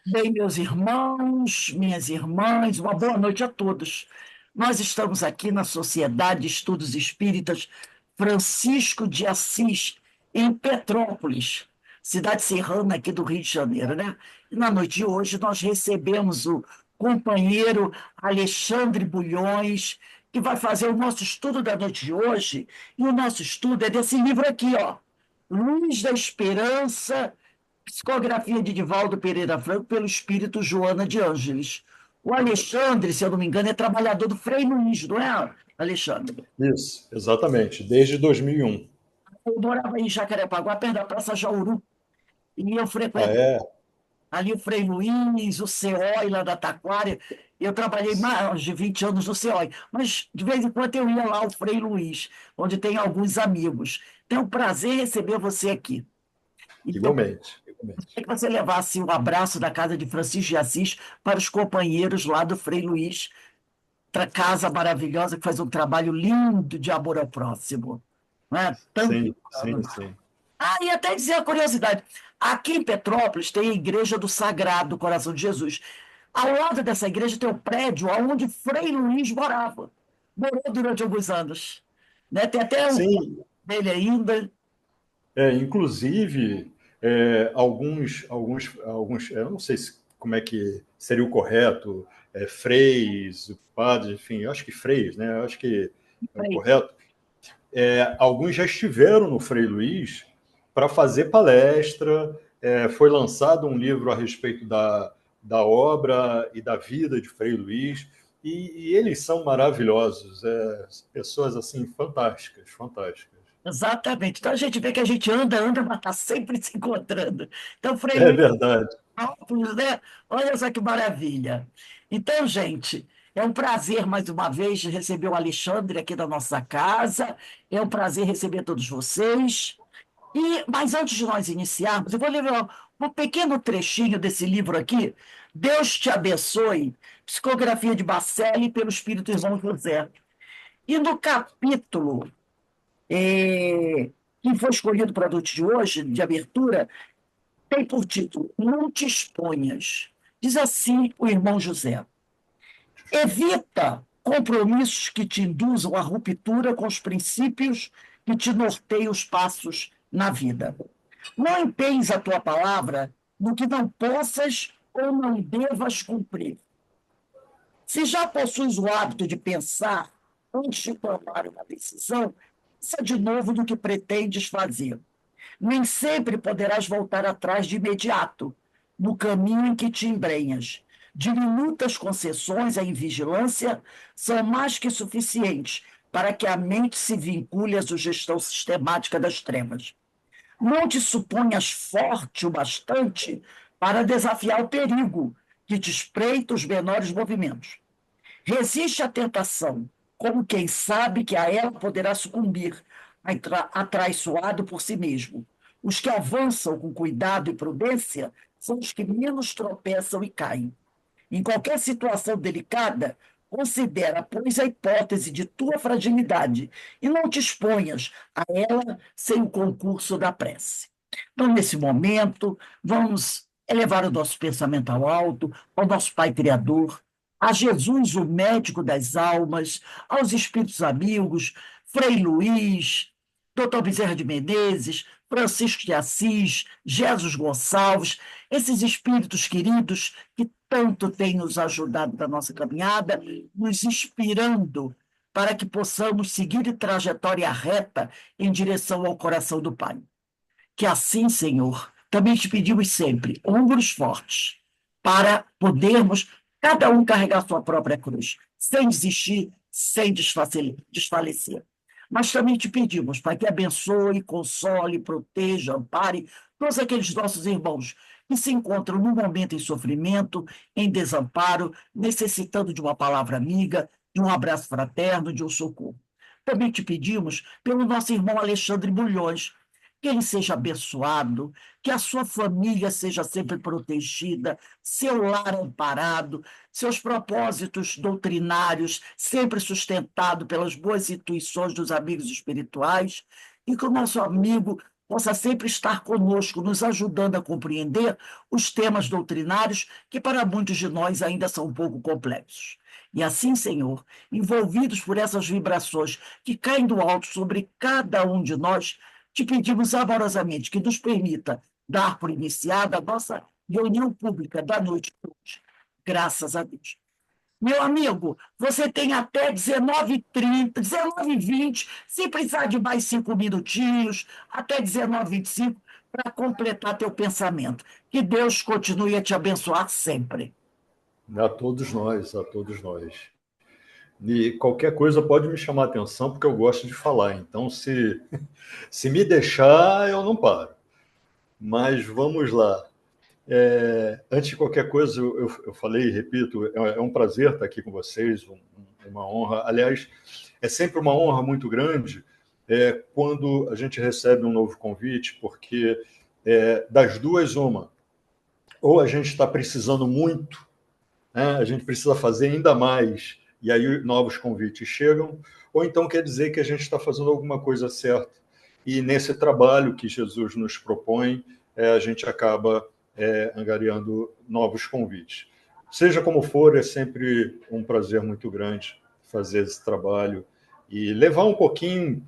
Bem, meus irmãos, minhas irmãs, uma boa noite a todos. Nós estamos aqui na Sociedade de Estudos Espíritas Francisco de Assis, em Petrópolis, cidade serrana aqui do Rio de Janeiro, né? E na noite de hoje nós recebemos o companheiro Alexandre Bulhões, que vai fazer o nosso estudo da noite de hoje. E o nosso estudo é desse livro aqui, ó, Luz da Esperança. Psicografia de Divaldo Pereira Franco pelo espírito Joana de Ângeles. O Alexandre, se eu não me engano, é trabalhador do Frei Luiz, não é, Alexandre? Isso, exatamente, desde 2001. Eu morava em Jacarepaguá, perto da Praça Jauru, e eu Ah, frequentava é? ali o Frei Luiz, o CEOI lá da Taquária. Eu trabalhei mais de 20 anos no CEOI, mas de vez em quando eu ia lá ao Frei Luiz, onde tem alguns amigos. Tenho um prazer receber você aqui. Então, Igualmente, é igualmente. que você levasse um abraço da casa de Francisco de Assis para os companheiros lá do Frei Luiz, casa maravilhosa que faz um trabalho lindo de amor ao próximo. Não é? Tantos Sim, sim, anos. sim. Ah, e até dizer a curiosidade: aqui em Petrópolis tem a Igreja do Sagrado Coração de Jesus. Ao lado dessa igreja tem o prédio onde Frei Luiz morava. Morou durante alguns anos. Né? Tem até um Sim, dele ainda. inclusive, eu não sei como é que seria o correto, freis, padres, enfim, eu acho que freis, né? Eu acho que é o correto. Alguns já estiveram no Frei Luiz para fazer palestra. Foi lançado um livro a respeito da obra e da vida de Frei Luiz, e eles são maravilhosos, pessoas assim fantásticas, fantásticas. Exatamente. Então a gente vê que a gente anda, anda, mas está sempre se encontrando. Então, Frei É Luiz verdade. Alves, né? Olha só que maravilha. Então, gente, é um prazer mais uma vez receber o Alexandre aqui da nossa casa. É um prazer receber todos vocês. Mas antes de nós iniciarmos, eu vou ler um pequeno trechinho desse livro aqui. Deus te abençoe, psicografia de Bacelli pelo Espírito Irmão José. E no capítulo que foi escolhido para a noite de hoje, de abertura, tem por título Não te exponhas. Diz assim o irmão José: evita compromissos que te induzam à ruptura com os princípios que te norteiam os passos na vida. Não empenhes a tua palavra no que não possas ou não devas cumprir. Se já possuis o hábito de pensar antes de tomar uma decisão, pensa de novo no que pretendes fazer. Nem sempre poderás voltar atrás de imediato, no caminho em que te embrenhas. Diminutas concessões à invigilância são mais que suficientes para que a mente se vincule à sugestão sistemática das trevas. Não te suponhas forte o bastante para desafiar o perigo que te espreita os menores movimentos. Resiste à tentação, como quem sabe que a ela poderá sucumbir, atraiçoado por si mesmo. Os que avançam com cuidado e prudência são os que menos tropeçam e caem. Em qualquer situação delicada, considera, pois, a hipótese de tua fragilidade e não te exponhas a ela sem o concurso da prece. Então, nesse momento, vamos elevar o nosso pensamento ao alto, ao nosso Pai Criador, a Jesus, o médico das almas, aos espíritos amigos, Frei Luiz, Dr. Bezerra de Menezes, Francisco de Assis, Jesus Gonçalves, esses espíritos queridos que tanto têm nos ajudado na nossa caminhada, nos inspirando para que possamos seguir trajetória reta em direção ao coração do Pai. Que assim, Senhor, também te pedimos sempre ombros fortes, para podermos cada um carregar sua própria cruz, sem desistir, sem desfalecer. Mas também te pedimos para que abençoe, console, proteja, ampare todos aqueles nossos irmãos que se encontram no momento em sofrimento, em desamparo, necessitando de uma palavra amiga, de um abraço fraterno, de um socorro. Também te pedimos pelo nosso irmão Alexandre Bulhões, que ele seja abençoado, que a sua família seja sempre protegida, seu lar amparado, seus propósitos doutrinários sempre sustentado pelas boas intuições dos amigos espirituais, e que o nosso amigo possa sempre estar conosco, nos ajudando a compreender os temas doutrinários que para muitos de nós ainda são um pouco complexos. E assim, Senhor, envolvidos por essas vibrações que caem do alto sobre cada um de nós, te pedimos amorosamente que nos permita dar por iniciada a nossa reunião pública da noite de hoje. Graças a Deus. Meu amigo, você tem até 19h30, 19h20, se precisar de mais 5 minutinhos, até 19h25, para completar teu pensamento. Que Deus continue a te abençoar sempre. A todos nós, a todos nós. E qualquer coisa pode me chamar a atenção, porque eu gosto de falar. Então, se me deixar, eu não paro. Mas vamos lá. Antes de qualquer coisa, eu falei e repito, é um prazer estar aqui com vocês, uma honra. Aliás, é sempre uma honra muito grande quando a gente recebe um novo convite, porque das duas, uma. Ou a gente está precisando muito, né? A gente precisa fazer ainda mais, e aí novos convites chegam, ou então quer dizer que a gente está fazendo alguma coisa certa. E nesse trabalho que Jesus nos propõe, a gente acaba angariando novos convites. Seja como for, é sempre um prazer muito grande fazer esse trabalho e levar um pouquinho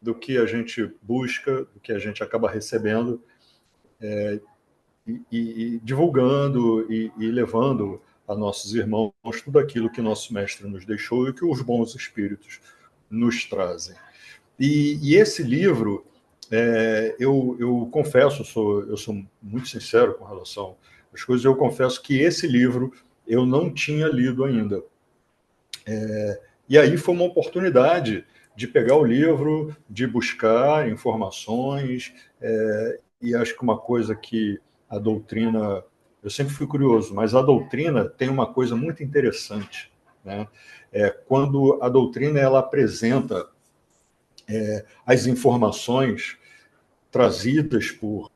do que a gente busca, do que a gente acaba recebendo, e divulgando e levando a nossos irmãos tudo aquilo que nosso mestre nos deixou e que os bons espíritos nos trazem. E esse livro, eu confesso, eu sou muito sincero com relação às coisas, eu confesso que esse livro eu não tinha lido ainda. E aí foi uma oportunidade de pegar o livro, de buscar informações, e acho que uma coisa que a doutrina... Eu sempre fui curioso, mas a doutrina tem uma coisa muito interessante, né? Quando a doutrina ela apresenta as informações trazidas por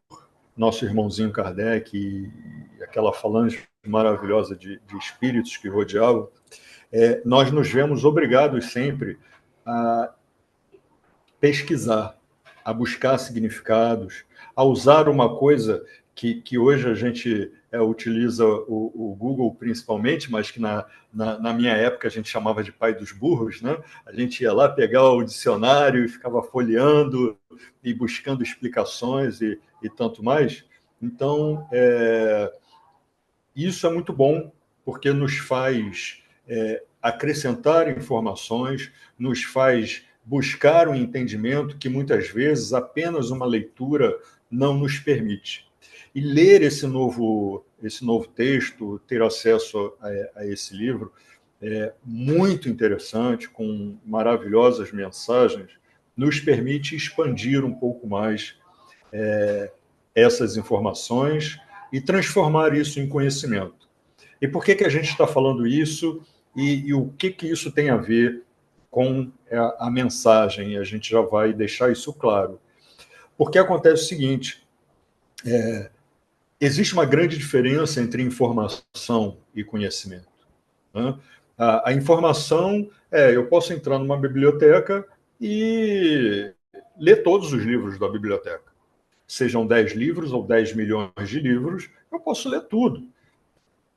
nosso irmãozinho Kardec e aquela falange maravilhosa de espíritos que rodeavam, nós nos vemos obrigados sempre a pesquisar, a buscar significados, a usar uma coisa que hoje a gente utiliza o Google principalmente, mas que na minha época a gente chamava de pai dos burros, né? A gente ia lá pegar o dicionário e ficava folheando e buscando explicações e tanto mais. Então, isso é muito bom, porque nos faz acrescentar informações, nos faz buscar um entendimento que muitas vezes apenas uma leitura não nos permite. E ler esse novo texto, ter acesso a esse livro, é muito interessante, com maravilhosas mensagens, nos permite expandir um pouco mais essas informações e transformar isso em conhecimento. E por que a gente está falando isso e o que isso tem a ver com a mensagem? A gente já vai deixar isso claro. Porque acontece o seguinte, existe uma grande diferença entre informação e conhecimento, né? A informação eu posso entrar numa biblioteca e ler todos os livros da biblioteca. Sejam 10 livros ou 10 milhões de livros, eu posso ler tudo.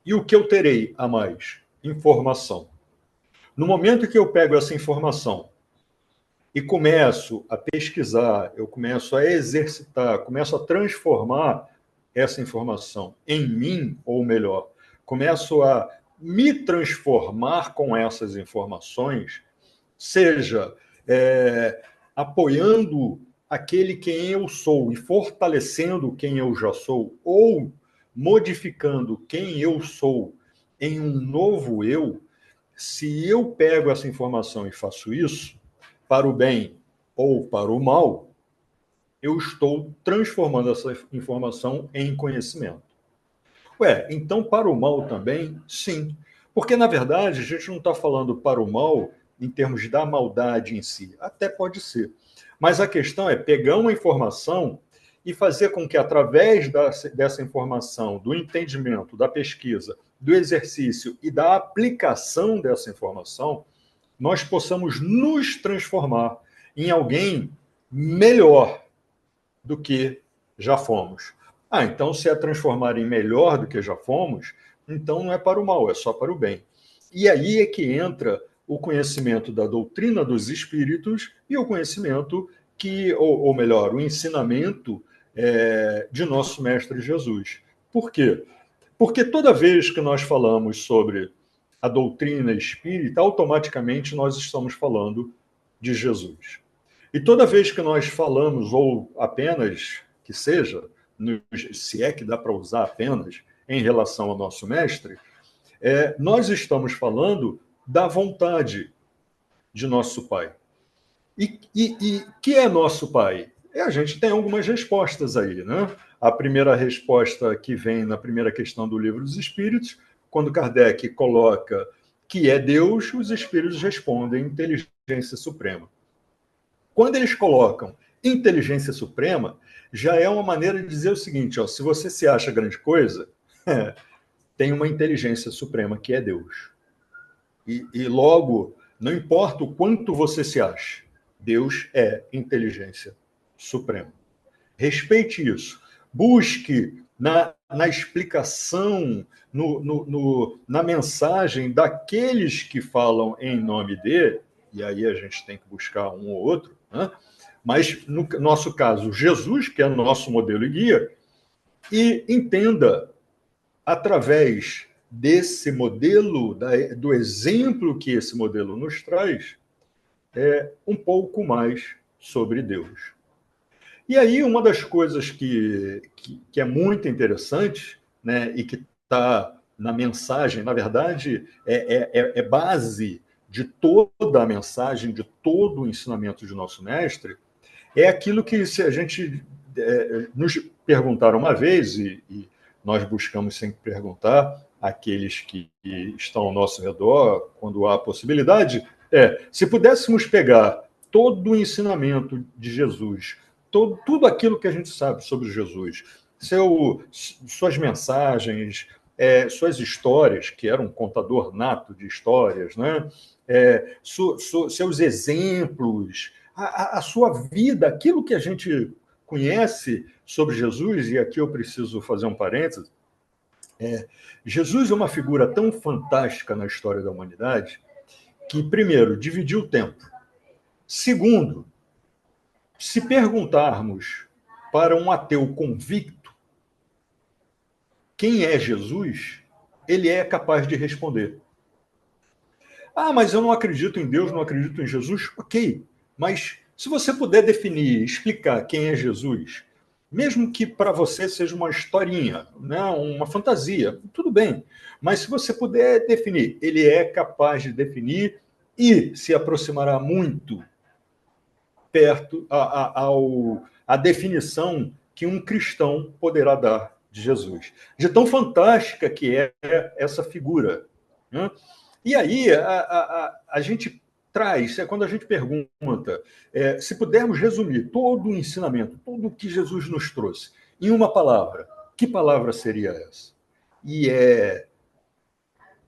E o que eu terei a mais? Informação. No momento que eu pego essa informação e começo a pesquisar, eu começo a exercitar, começo a transformar essa informação em mim, ou melhor, começo a me transformar com essas informações, seja apoiando aquele quem eu sou e fortalecendo quem eu já sou, ou modificando quem eu sou em um novo eu, se eu pego essa informação e faço isso, para o bem ou para o mal, eu estou transformando essa informação em conhecimento. Então para o mal também, sim. Porque, na verdade, a gente não está falando para o mal em termos da maldade em si. Até pode ser. Mas a questão é pegar uma informação e fazer com que, através dessa informação, do entendimento, da pesquisa, do exercício e da aplicação dessa informação, nós possamos nos transformar em alguém melhor, do que já fomos. Ah, então se é transformar em melhor do que já fomos, então não é para o mal, é só para o bem. E aí é que entra o conhecimento da doutrina dos espíritos e o conhecimento ou melhor, o ensinamento de nosso Mestre Jesus. Por quê? Porque toda vez que nós falamos sobre a doutrina espírita, automaticamente nós estamos falando de Jesus. E toda vez que nós falamos, ou apenas que seja, se é que dá para usar apenas, em relação ao nosso mestre, nós estamos falando da vontade de nosso Pai. E que é nosso Pai? A gente tem algumas respostas aí, né? A primeira resposta que vem na primeira questão do Livro dos Espíritos, quando Kardec coloca que é Deus, os espíritos respondem inteligência suprema. Quando eles colocam inteligência suprema, já é uma maneira de dizer o seguinte, ó, se você se acha grande coisa, tem uma inteligência suprema que é Deus. E logo, não importa o quanto você se acha, Deus é inteligência suprema. Respeite isso. Busque na explicação, na mensagem daqueles que falam em nome de, e aí a gente tem que buscar um ou outro, né? Mas no nosso caso, Jesus, que é o nosso modelo e guia, e entenda, através desse modelo, do exemplo que esse modelo nos traz, um pouco mais sobre Deus. E aí, uma das coisas que é muito interessante, né, e que está na mensagem, na verdade, é base de toda a mensagem, de todo o ensinamento de nosso mestre, é aquilo que se a gente nos perguntaram uma vez, e nós buscamos sempre perguntar àqueles que estão ao nosso redor, quando há a possibilidade, se pudéssemos pegar todo o ensinamento de Jesus, tudo aquilo que a gente sabe sobre Jesus, suas mensagens, suas histórias, que era um contador nato de histórias, né? Seus exemplos, a sua vida, aquilo que a gente conhece sobre Jesus, e aqui eu preciso fazer um parênteses, Jesus é uma figura tão fantástica na história da humanidade que, primeiro, dividiu o tempo. Segundo, se perguntarmos para um ateu convicto quem é Jesus, ele é capaz de responder. Ah, mas eu não acredito em Deus, não acredito em Jesus. Ok, mas se você puder definir, explicar quem é Jesus, mesmo que para você seja uma historinha, né, uma fantasia, tudo bem. Mas se você puder definir, ele é capaz de definir e se aproximará muito perto a definição que um cristão poderá dar de Jesus. De tão fantástica que é essa figura, né? E aí a gente traz, quando a gente pergunta, se pudermos resumir todo o ensinamento, tudo o que Jesus nos trouxe, em uma palavra, que palavra seria essa? E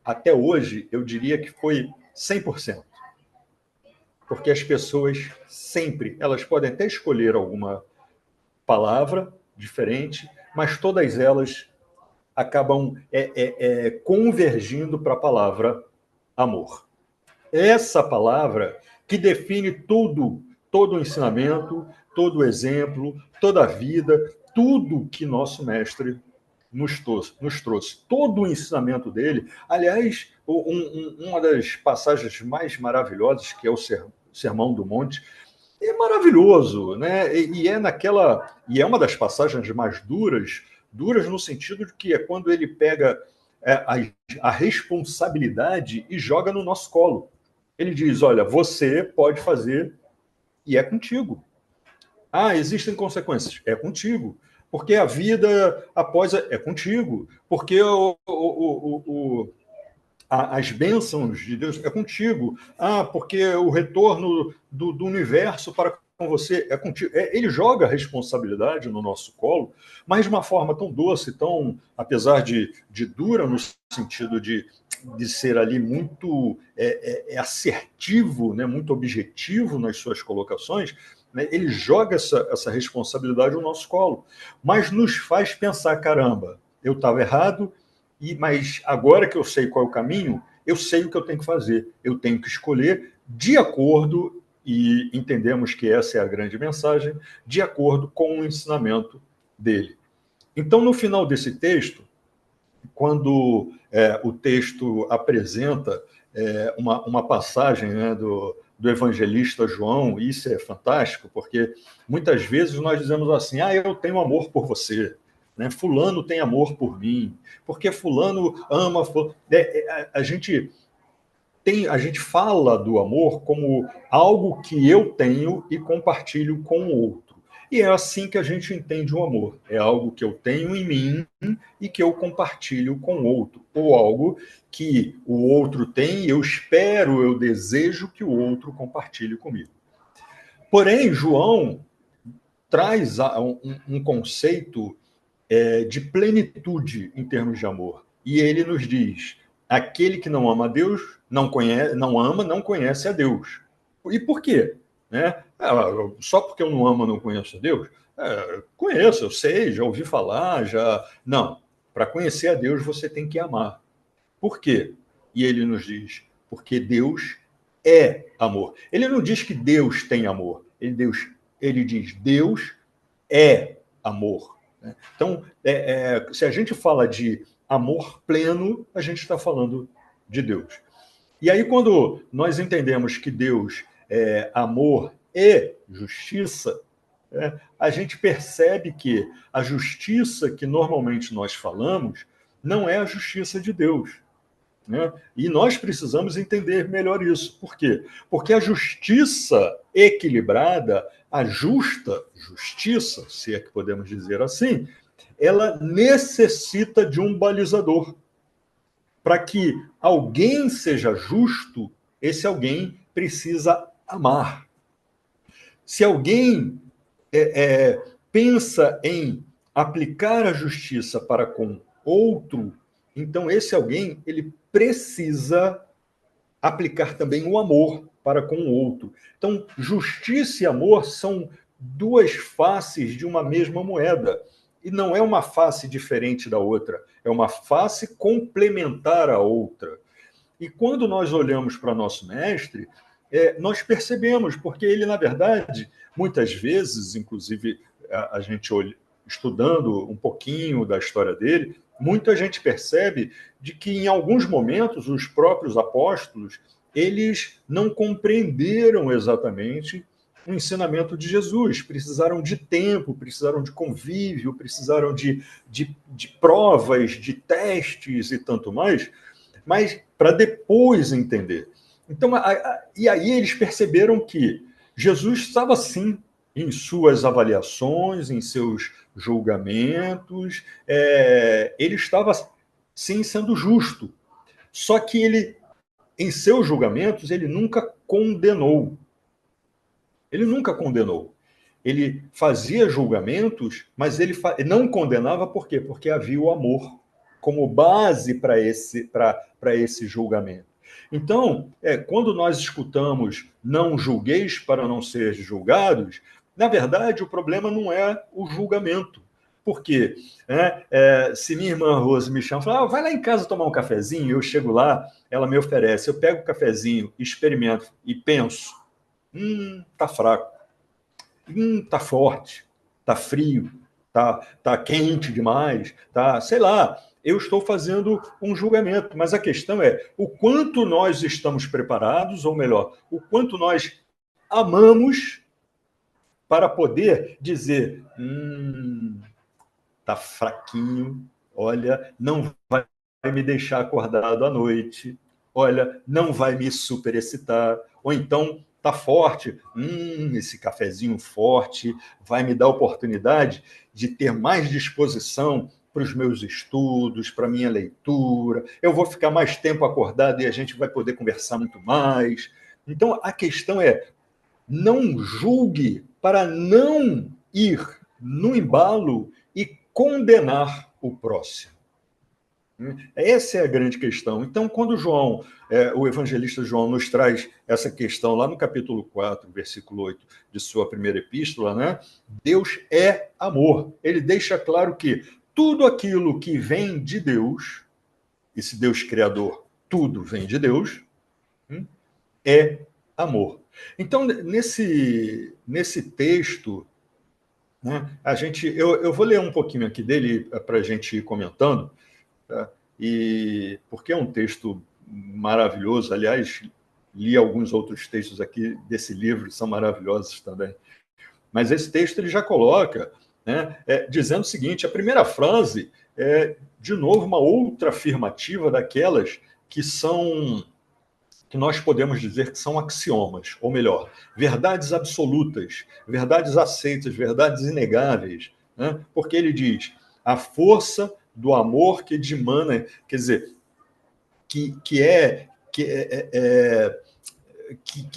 até hoje, eu diria que foi 100%. Porque as pessoas sempre, elas podem até escolher alguma palavra diferente, mas todas elas acabam convergindo para a palavra amor. Essa palavra que define tudo, todo o ensinamento, todo o exemplo, toda a vida, tudo que nosso mestre nos trouxe. Todo o ensinamento dele. Aliás, uma das passagens mais maravilhosas, que é o Sermão do Monte, é maravilhoso, né? E é uma das passagens mais duras no sentido de que é quando ele pega a responsabilidade e joga no nosso colo. Ele diz: olha, você pode fazer e é contigo. Ah, existem consequências, é contigo. Porque a vida após é contigo. Porque as bênçãos de Deus é contigo. Ah, porque o retorno do universo para com você é contigo. Ele joga a responsabilidade no nosso colo, mas de uma forma tão doce, tão, apesar de dura no sentido de ser ali muito assertivo, né, muito objetivo nas suas colocações, né? Ele joga essa responsabilidade no nosso colo, mas nos faz pensar, caramba, eu estava errado, mas agora que eu sei qual é o caminho, eu sei o que eu tenho que fazer. Eu tenho que escolher de acordo, e entendemos que essa é a grande mensagem, de acordo com o ensinamento dele. Então, no final desse texto, quando o texto apresenta uma passagem, né, do evangelista João, isso é fantástico, porque muitas vezes nós dizemos assim, eu tenho amor por você, né? Fulano tem amor por mim, porque fulano ama... A gente fala do amor como algo que eu tenho e compartilho com o outro. E é assim que a gente entende o amor. É algo que eu tenho em mim e que eu compartilho com o outro. Ou algo que o outro tem e eu espero, eu desejo que o outro compartilhe comigo. Porém, João traz um conceito de plenitude em termos de amor. E ele nos diz: aquele que não ama a Deus, não conhece a Deus. E por quê? Né? Só porque eu não amo, não conheço a Deus? Conheço, eu sei, já ouvi falar, já... Não, para conhecer a Deus você tem que amar. Por quê? E ele nos diz, porque Deus é amor. Ele não diz que Deus tem amor, ele diz, Deus é amor. Então, se a gente fala de amor pleno, a gente está falando de Deus. E aí, quando nós entendemos que Deus é amor e justiça, a gente percebe que a justiça que normalmente nós falamos não é a justiça de Deus. Né? E nós precisamos entender melhor isso. Por quê? Porque a justiça equilibrada, a justa justiça, se é que podemos dizer assim, ela necessita de um balizador. Para que alguém seja justo, esse alguém precisa amar. Se alguém pensa em aplicar a justiça para com outro, então esse alguém ele precisa aplicar também o amor para com o outro. Então, justiça e amor são duas faces de uma mesma moeda. E não é uma face diferente da outra, é uma face complementar à outra. E quando nós olhamos para nosso mestre, nós percebemos, porque ele, na verdade, muitas vezes, inclusive a gente estudando um pouquinho da história dele, muita gente percebe de que, em alguns momentos, os próprios apóstolos eles não compreenderam exatamente o ensinamento de Jesus, precisaram de tempo, precisaram de convívio, precisaram de provas, de testes e tanto mais, mas para depois entender. Então, e aí eles perceberam que Jesus estava, sim, em suas avaliações, em seus julgamentos, ele estava, sim, sendo justo. Só que ele, em seus julgamentos, ele nunca condenou. Ele nunca condenou. Ele fazia julgamentos, mas ele não condenava por quê? Porque havia o amor como base para esse julgamento. Então, quando nós escutamos não julgueis para não ser julgados, na verdade, o problema não é o julgamento. Por quê? Se minha irmã Rose me chama e fala, vai lá em casa tomar um cafezinho, eu chego lá, ela me oferece, eu pego o cafezinho, experimento e penso, tá fraco, tá forte, tá frio, tá quente demais, tá, sei lá, eu estou fazendo um julgamento, mas a questão é o quanto nós estamos preparados, ou melhor, o quanto nós amamos para poder dizer, tá fraquinho, olha, não vai me deixar acordado à noite, olha, não vai me superexcitar, ou então tá forte, esse cafezinho forte vai me dar a oportunidade de ter mais disposição para os meus estudos, para a minha leitura, eu vou ficar mais tempo acordado e a gente vai poder conversar muito mais. Então, a questão é, não julgue para não ir no embalo e condenar o próximo. Essa é a grande questão. Então, quando João, o evangelista João, nos traz essa questão lá no capítulo 4, versículo 8 de sua primeira epístola, né? Deus é amor. Ele deixa claro que tudo aquilo que vem de Deus, esse Deus criador, tudo vem de Deus, é amor. Então, nesse texto, né, eu vou ler um pouquinho aqui dele para a gente ir comentando, tá? E porque é um texto maravilhoso. Aliás, li alguns outros textos aqui desse livro, são maravilhosos também. Mas esse texto ele já coloca, né, dizendo o seguinte: a primeira frase é, de novo, uma outra afirmativa daquelas que nós podemos dizer que são axiomas, ou melhor, verdades absolutas, verdades aceitas, verdades inegáveis, né? Porque ele diz: a força do amor que dimana, quer dizer, que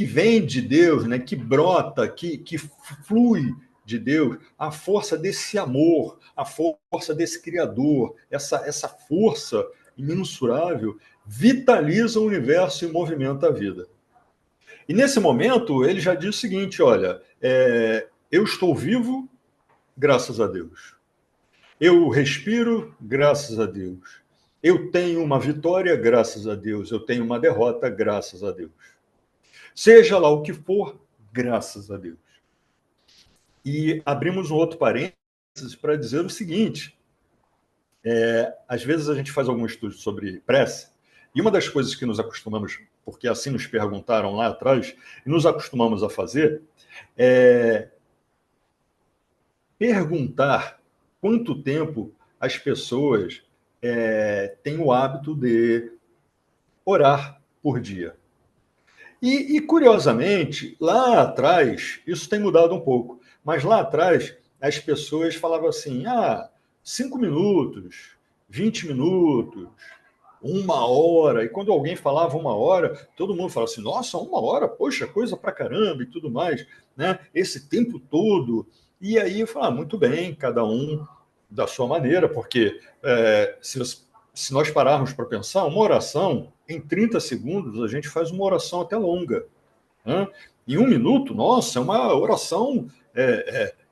vem de Deus, né? Que brota, que flui de Deus, a força desse amor, a força desse Criador, essa força imensurável vitaliza o universo e movimenta a vida. E nesse momento ele já diz o seguinte: olha, eu estou vivo graças a Deus. Eu respiro, graças a Deus. Eu tenho uma vitória, graças a Deus. Eu tenho uma derrota, graças a Deus. Seja lá o que for, graças a Deus. E abrimos um outro parênteses para dizer o seguinte: às vezes a gente faz algum estudo sobre prece, e uma das coisas que nos acostumamos, porque assim nos perguntaram lá atrás, e nos acostumamos a fazer, é perguntar quanto tempo as pessoas têm o hábito de orar por dia. E, curiosamente, lá atrás, isso tem mudado um pouco, mas lá atrás as pessoas falavam assim: 5 minutos, 20 minutos, 1 hora. E quando alguém falava 1 hora, todo mundo falava assim: nossa, 1 hora, poxa, coisa pra caramba e tudo mais, né? Esse tempo todo. E aí eu falava: muito bem, cada um da sua maneira, porque se nós pararmos para pensar, uma oração, em 30 segundos, a gente faz uma oração até longa, né? Em 1 minuto, nossa, é uma oração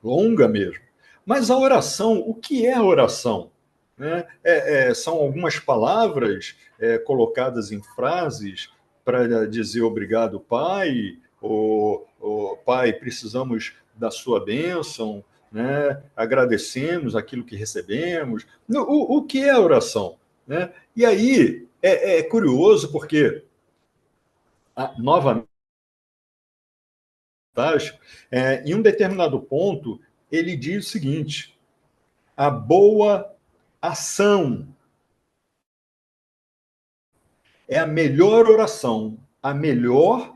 longa mesmo. Mas a oração, o que é a oração? Né? São algumas palavras colocadas em frases para dizer obrigado, Pai, ou Pai, precisamos da sua bênção, né? Agradecemos aquilo que recebemos. O que é a oração? Né? E aí é curioso porque, novamente, em um determinado ponto, ele diz o seguinte: a boa ação é a melhor oração, a melhor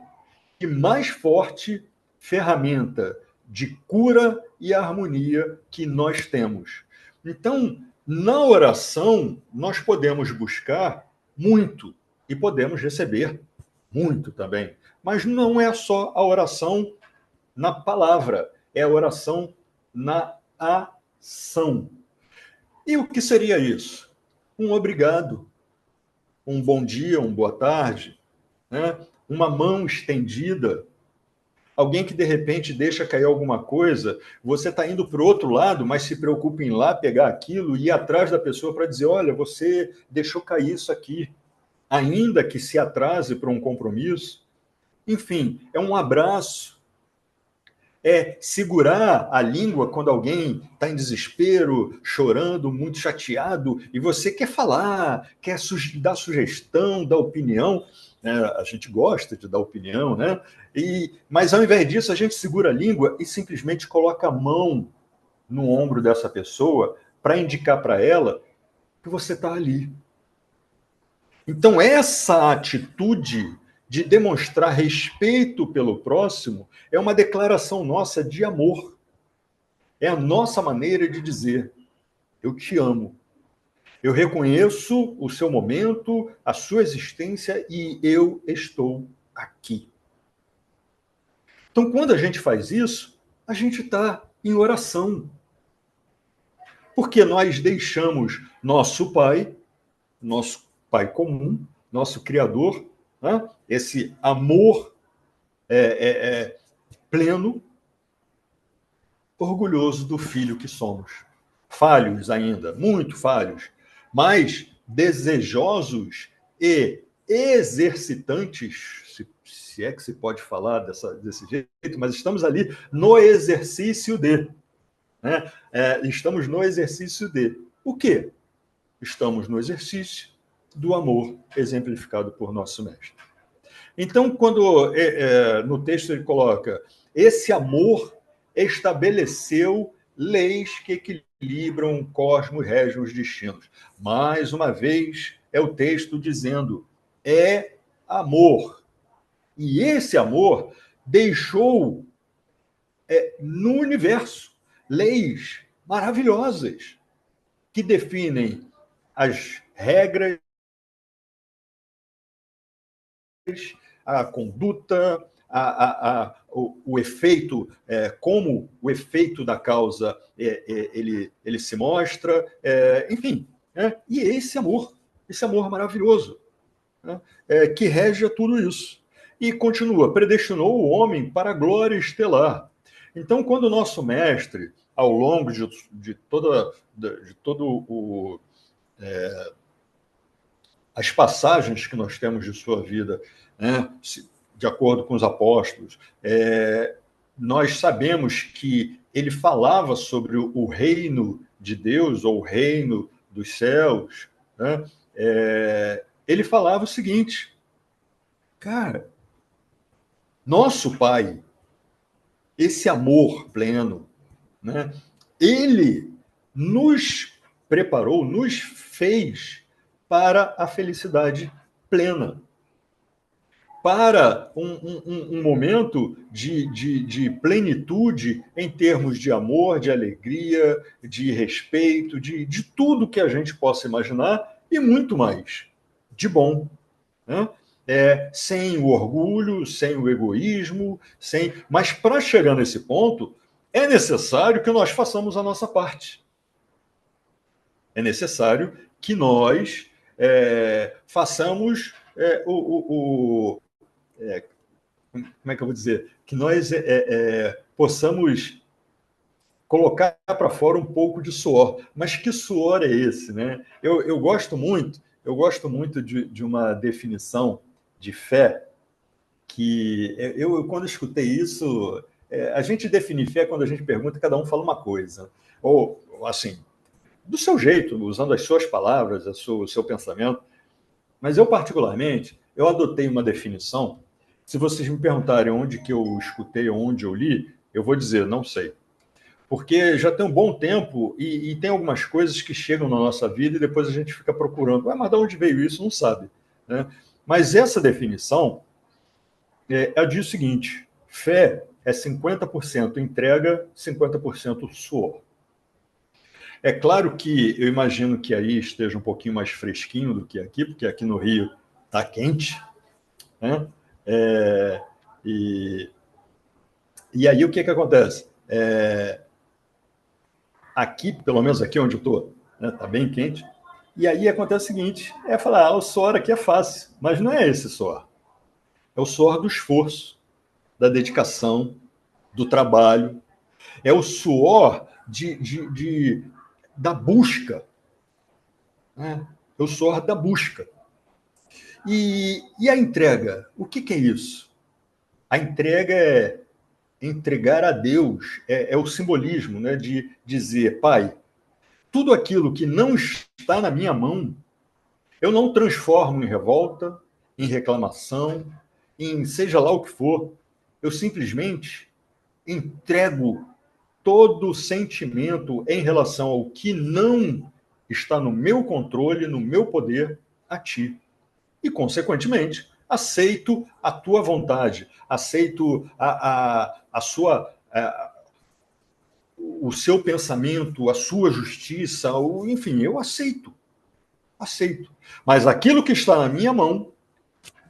e mais forte ferramenta de cura e harmonia que nós temos. Então, na oração, nós podemos buscar muito e podemos receber muito também. Mas não é só a oração na palavra, é a oração na ação. E o que seria isso? Um obrigado, um bom dia, uma boa tarde, né? Uma mão estendida, alguém que de repente deixa cair alguma coisa, você está indo para o outro lado, mas se preocupa em ir lá pegar aquilo e ir atrás da pessoa para dizer: olha, você deixou cair isso aqui, ainda que se atrase para um compromisso. Enfim, é um abraço, é segurar a língua quando alguém está em desespero, chorando, muito chateado, e você quer falar, quer dar sugestão, dar opinião. A gente gosta de dar opinião, né? Mas ao invés disso, a gente segura a língua e simplesmente coloca a mão no ombro dessa pessoa para indicar para ela que você está ali. Então, essa atitude de demonstrar respeito pelo próximo é uma declaração nossa de amor. É a nossa maneira de dizer: eu te amo. Eu reconheço o seu momento, a sua existência e eu estou aqui. Então, quando a gente faz isso, a gente está em oração. Porque nós deixamos nosso Pai nosso Pai comum, nosso Criador, né? Esse amor pleno, orgulhoso do filho que somos. Falhos ainda, muito falhos, mas desejosos e exercitantes, se é que se pode falar desse jeito, mas estamos ali no exercício de. Né? Estamos no exercício de. O quê? Estamos no exercício do amor exemplificado por nosso mestre. Então, quando no texto ele coloca esse amor estabeleceu leis que equilibram o cosmos e regem os destinos. Mais uma vez, é o texto dizendo, é amor. E esse amor deixou no universo leis maravilhosas que definem as regras, a conduta, o efeito, como o efeito da causa ele se mostra, enfim. Né? E esse amor maravilhoso, né? Que rege tudo isso. E continua, predestinou o homem para a glória estelar. Então, quando o nosso mestre, ao longo de todo as passagens que nós temos de sua vida, né, de acordo com os apóstolos, nós sabemos que ele falava sobre o reino de Deus, ou o reino dos céus, né? Ele falava o seguinte, cara, nosso Pai, esse amor pleno, né, ele nos preparou, nos fez para a felicidade plena, para um momento de plenitude em termos de amor, de alegria, de respeito, de tudo que a gente possa imaginar e muito mais de bom. Né? Sem o orgulho, sem o egoísmo, mas para chegar nesse ponto, é necessário que nós façamos a nossa parte. É necessário que nós façamos como é que eu vou dizer? Que nós possamos colocar para fora um pouco de suor. Mas que suor é esse? Né? Eu gosto muito de uma definição de fé que quando escutei isso, a gente define fé quando a gente pergunta, cada um fala uma coisa. Ou, assim, do seu jeito, usando as suas palavras, o seu pensamento. Mas eu, particularmente, eu adotei uma definição. Se vocês me perguntarem onde que eu escutei, onde eu li, eu vou dizer, não sei. Porque já tem um bom tempo e tem algumas coisas que chegam na nossa vida e depois a gente fica procurando. Mas de onde veio isso? Não sabe. Né? Mas essa definição diz o seguinte, fé é 50% entrega, 50% suor. É claro que eu imagino que aí esteja um pouquinho mais fresquinho do que aqui, porque aqui no Rio está quente, né? E aí o que acontece? Aqui, pelo menos aqui onde eu estou, está bem quente, e aí acontece o seguinte, falar, o suor aqui é fácil, mas não é esse suor. É o suor do esforço, da dedicação, do trabalho, é o suor da busca, né? É o suor da busca. E a entrega? O que é isso? A entrega é entregar a Deus, é o simbolismo, né, de dizer, Pai, tudo aquilo que não está na minha mão, eu não transformo em revolta, em reclamação, em seja lá o que for. Eu simplesmente entrego todo o sentimento em relação ao que não está no meu controle, no meu poder, a Ti. E, consequentemente, aceito a tua vontade, aceito o seu pensamento, a sua justiça, enfim, eu aceito. Mas aquilo que está na minha mão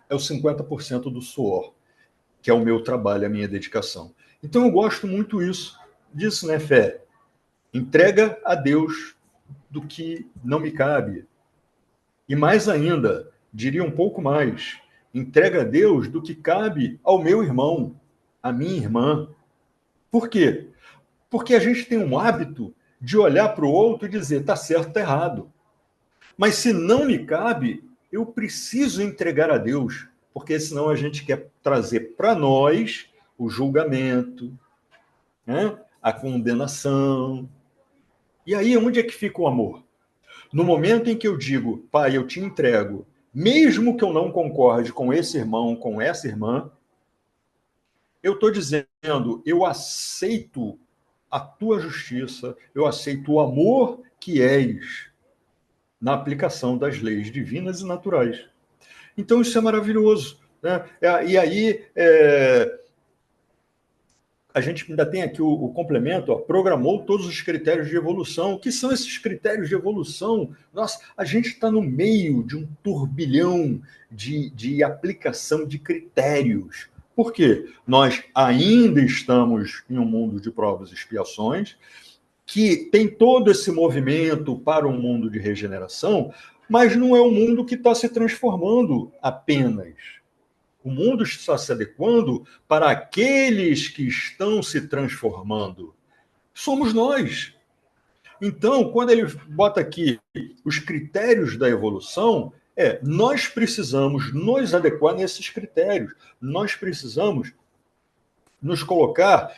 é o 50% do suor, que é o meu trabalho, a minha dedicação. Então eu gosto muito disso, né, Fé? Entrega a Deus do que não me cabe. E mais ainda, diria um pouco mais, entrega a Deus do que cabe ao meu irmão, à minha irmã. Por quê? Porque a gente tem um hábito de olhar para o outro e dizer, está certo, está errado. Mas se não me cabe, eu preciso entregar a Deus, porque senão a gente quer trazer para nós o julgamento, né? A condenação. E aí, onde é que fica o amor? No momento em que eu digo, pai, eu te entrego, mesmo que eu não concorde com esse irmão, com essa irmã, eu estou dizendo, eu aceito a tua justiça, eu aceito o amor que és na aplicação das leis divinas e naturais. Então, isso é maravilhoso. Né? E aí, a gente ainda tem aqui o complemento, ó, programou todos os critérios de evolução. O que são esses critérios de evolução? Nossa, a gente está no meio de um turbilhão de aplicação de critérios. Por quê? Nós ainda estamos em um mundo de provas e expiações, que tem todo esse movimento para um mundo de regeneração, mas não é um mundo que está se transformando apenas. O mundo está se adequando para aqueles que estão se transformando. Somos nós. Então, quando ele bota aqui os critérios da evolução, nós precisamos nos adequar nesses critérios. Nós precisamos nos colocar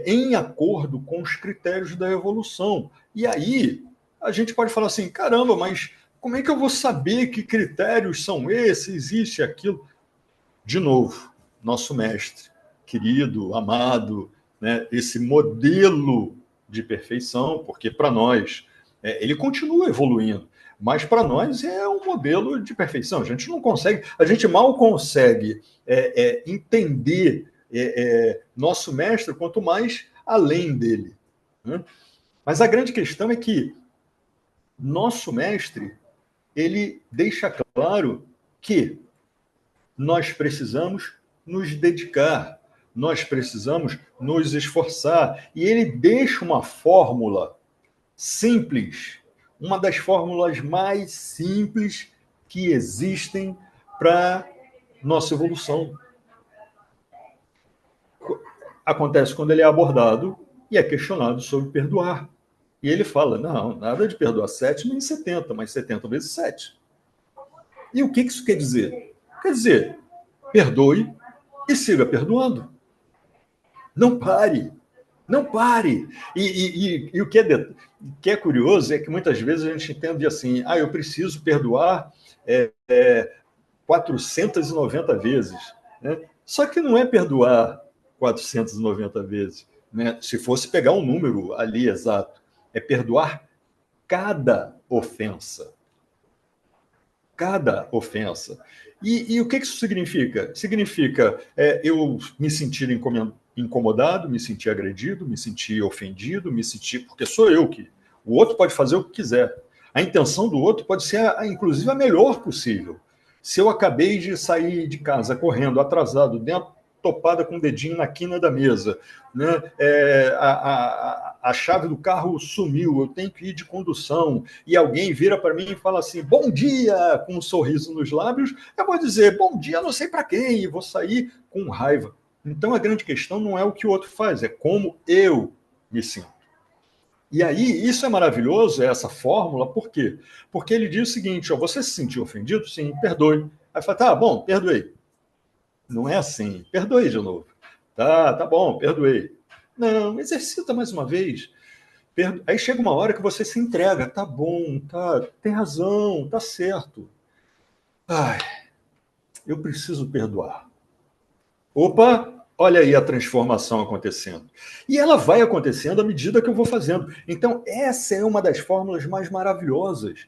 em acordo com os critérios da evolução. E aí, a gente pode falar assim, caramba, mas como é que eu vou saber que critérios são esses, existe aquilo? De novo, nosso mestre, querido, amado, né, esse modelo de perfeição, porque para nós ele continua evoluindo, mas para nós é um modelo de perfeição. A gente não consegue, a gente mal consegue entender nosso mestre, quanto mais além dele. Né? Mas a grande questão é que nosso mestre ele deixa claro que nós precisamos nos dedicar, nós precisamos nos esforçar. E ele deixa uma fórmula simples, uma das fórmulas mais simples que existem para nossa evolução. Acontece quando ele é abordado e é questionado sobre perdoar. E ele fala, não, nada de perdoar 7 nem 70, mas 70 vezes 7. E o que isso quer dizer? Quer dizer, perdoe e siga perdoando. Não pare. Não pare. E o que é curioso é que muitas vezes a gente entende assim, eu preciso perdoar 490 vezes. Né? Só que não é perdoar 490 vezes. Né? Se fosse pegar um número ali exato, é perdoar cada ofensa. Cada ofensa. E o que isso significa? Significa eu me sentir incomodado, me sentir agredido, me sentir ofendido, me sentir... Porque sou eu que... O outro pode fazer o que quiser. A intenção do outro pode ser, inclusive, a melhor possível. Se eu acabei de sair de casa correndo, atrasado, dentro topada com o dedinho na quina da mesa, né? A chave do carro sumiu, eu tenho que ir de condução, e alguém vira para mim e fala assim, bom dia, com um sorriso nos lábios, eu vou dizer, bom dia, não sei para quem, e vou sair com raiva. Então, a grande questão não é o que o outro faz, é como eu me sinto. E aí, isso é maravilhoso, essa fórmula, por quê? Porque ele diz o seguinte, você se sentiu ofendido? Sim, perdoe. Aí fala, tá bom, perdoei. Não é assim. Perdoe de novo. Tá bom, perdoei. Não, exercita mais uma vez. Aí chega uma hora que você se entrega. Tá bom, tem razão, tá certo. Eu preciso perdoar. Opa, olha aí a transformação acontecendo. E ela vai acontecendo à medida que eu vou fazendo. Então, essa é uma das fórmulas mais maravilhosas,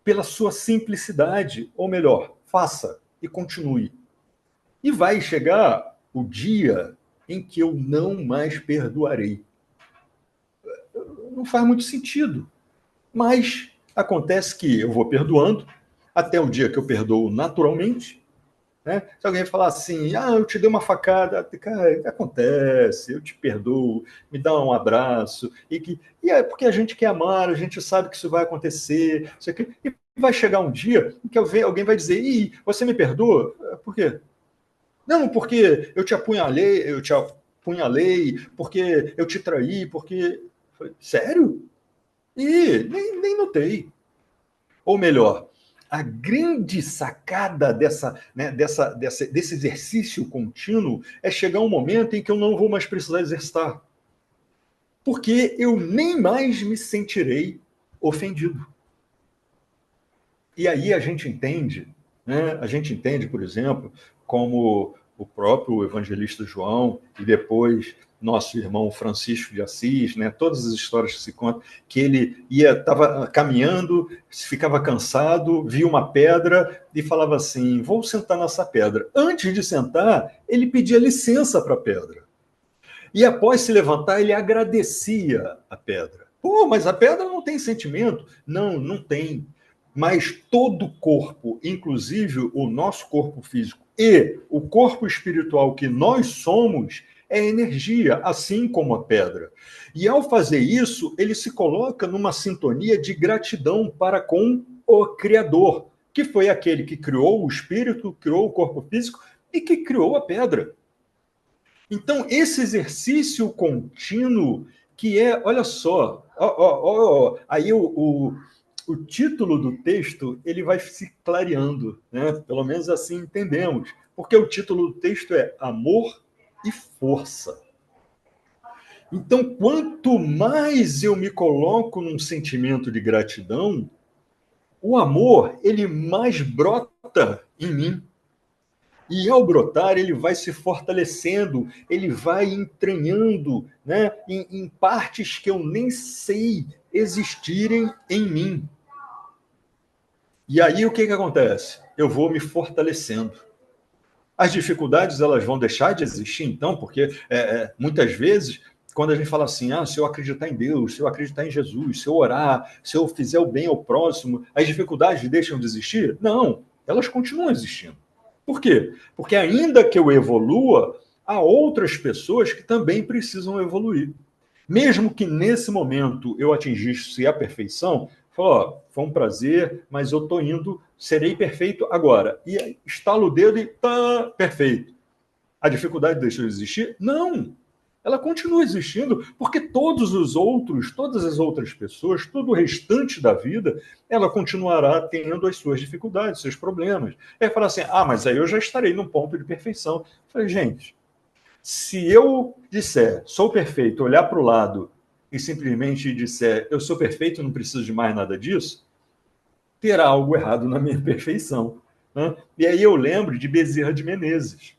pela sua simplicidade. Ou melhor, faça e continue. E vai chegar o dia em que eu não mais perdoarei. Não faz muito sentido. Mas acontece que eu vou perdoando até o dia que eu perdoo naturalmente. Né? Se alguém falar assim, eu te dei uma facada, cara, acontece, eu te perdoo, me dá um abraço. E é porque a gente quer amar, a gente sabe que isso vai acontecer. Isso aqui, e vai chegar um dia em que alguém vai dizer: Ih, você me perdoa? Por quê? Não, porque eu te apunhalei, porque eu te traí, porque... Sério? Ih, nem notei. Ou melhor, a grande sacada desse exercício contínuo é chegar um momento em que eu não vou mais precisar exercitar. Porque eu nem mais me sentirei ofendido. E aí a gente entende, né? A gente entende, por exemplo, como o próprio evangelista João e depois nosso irmão Francisco de Assis, né? Todas as histórias que se contam, que ele estava caminhando, ficava cansado, via uma pedra e falava assim: vou sentar nessa pedra. Antes de sentar, ele pedia licença para a pedra. E após se levantar, ele agradecia a pedra. Pô, mas a pedra não tem sentimento. Não, não tem. Mas todo o corpo, inclusive o nosso corpo físico e o corpo espiritual que nós somos, é energia, assim como a pedra. E ao fazer isso, ele se coloca numa sintonia de gratidão para com o Criador, que foi aquele que criou o espírito, criou o corpo físico e que criou a pedra. Então, esse exercício contínuo, que é, olha só, aí o título do texto ele vai se clareando, né? Pelo menos assim entendemos, porque o título do texto é Amor e Força. Então, quanto mais eu me coloco num sentimento de gratidão, o amor ele mais brota em mim. E ao brotar, ele vai se fortalecendo, ele vai entranhando, né, em partes que eu nem sei existirem em mim. E aí o que acontece? Eu vou me fortalecendo. As dificuldades elas vão deixar de existir, então, porque muitas vezes, quando a gente fala assim, se eu acreditar em Deus, se eu acreditar em Jesus, se eu orar, se eu fizer o bem ao próximo, as dificuldades deixam de existir? Não, elas continuam existindo. Por quê? Porque ainda que eu evolua, há outras pessoas que também precisam evoluir. Mesmo que nesse momento eu atingisse a perfeição, foi um prazer, mas eu estou indo, serei perfeito agora. E estalo o dedo e tá perfeito. A dificuldade deixou de existir? Não. Ela continua existindo, porque todos os outros, todas as outras pessoas, todo o restante da vida, ela continuará tendo as suas dificuldades, seus problemas. É falar assim, mas aí eu já estarei num ponto de perfeição. Eu falei, gente, se eu disser, sou perfeito, olhar para o lado e simplesmente disser, eu sou perfeito, não preciso de mais nada disso, terá algo errado na minha perfeição. Né? E aí eu lembro de Bezerra de Menezes.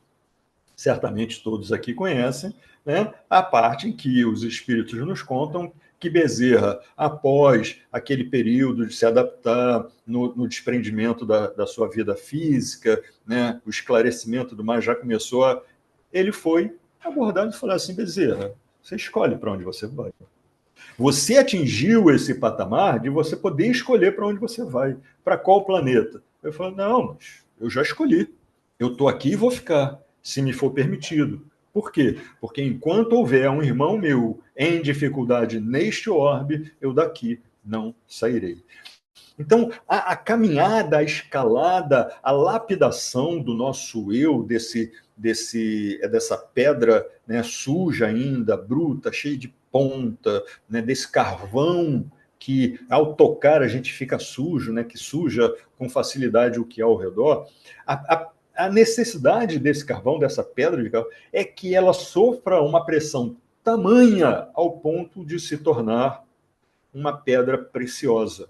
Certamente todos aqui conhecem, né? A parte em que os espíritos nos contam que Bezerra, após aquele período de se adaptar no desprendimento da sua vida física, né? O esclarecimento do mais já começou ele foi abordado e falou assim, Bezerra, você escolhe para onde você vai. Você atingiu esse patamar de você poder escolher para onde você vai, para qual planeta. Eu falo, não, mas eu já escolhi. Eu estou aqui e vou ficar, se me for permitido. Por quê? Porque enquanto houver um irmão meu em dificuldade neste orbe, eu daqui não sairei. Então, a caminhada, a escalada, a lapidação do nosso eu, dessa pedra, né, suja ainda, bruta, cheia de ponta, né, desse carvão que, ao tocar, a gente fica sujo, né, que suja com facilidade o que há ao redor. A necessidade desse carvão, dessa pedra de carvão, é que ela sofra uma pressão tamanha ao ponto de se tornar uma pedra preciosa.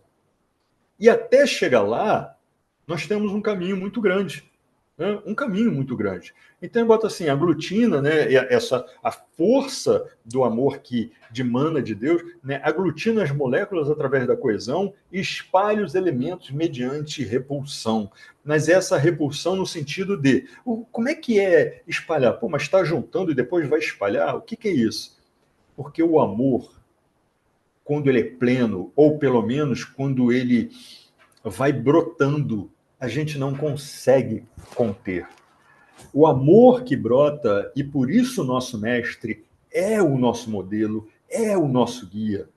E até chegar lá, nós temos um caminho muito grande. Né? Um caminho muito grande. Então, eu boto assim, aglutina, né, a força do amor que dimana de Deus, né, aglutina as moléculas através da coesão e espalha os elementos mediante repulsão. Mas essa repulsão no sentido de, como é que é espalhar? Pô, mas está juntando e depois vai espalhar? O que é isso? Porque o amor, quando ele é pleno, ou pelo menos quando ele vai brotando, a gente não consegue conter. O amor que brota, e por isso o nosso mestre é o nosso modelo, é o nosso guia,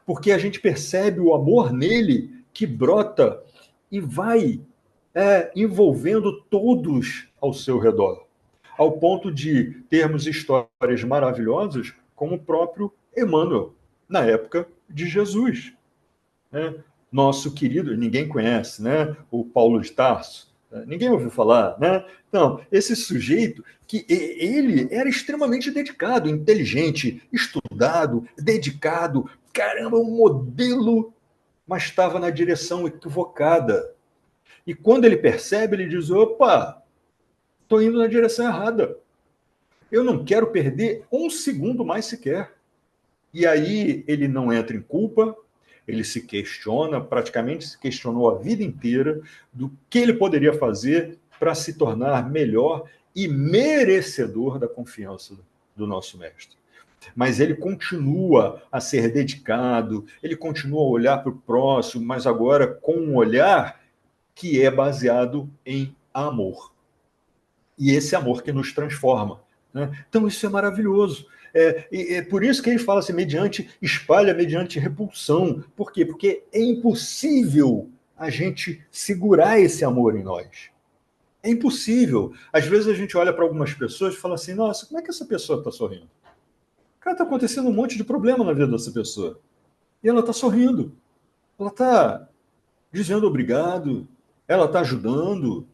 porque a gente percebe o amor nele que brota e vai envolvendo todos ao seu redor, ao ponto de termos histórias maravilhosas como o próprio Emmanuel, na época de Jesus. Né? Nosso querido, ninguém conhece, né? O Paulo de Tarso, né? Ninguém ouviu falar, né? Então, esse sujeito que ele era extremamente dedicado, inteligente, estudado, dedicado, caramba, um modelo, mas estava na direção equivocada. E quando ele percebe, ele diz: opa, estou indo na direção errada. Eu não quero perder um segundo mais sequer. E aí ele não entra em culpa, ele se questiona, praticamente se questionou a vida inteira do que ele poderia fazer para se tornar melhor e merecedor da confiança do nosso mestre. Mas ele continua a ser dedicado, ele continua a olhar para o próximo, mas agora com um olhar que é baseado em amor. E esse amor que nos transforma. Né? Então, isso é maravilhoso. É por isso que ele fala assim, espalha mediante repulsão. Por quê? Porque é impossível a gente segurar esse amor em nós. É impossível. Às vezes a gente olha para algumas pessoas e fala assim, nossa, como é que essa pessoa está sorrindo? Cara, está acontecendo um monte de problema na vida dessa pessoa. E ela está sorrindo. Ela está dizendo obrigado. Ela está ajudando.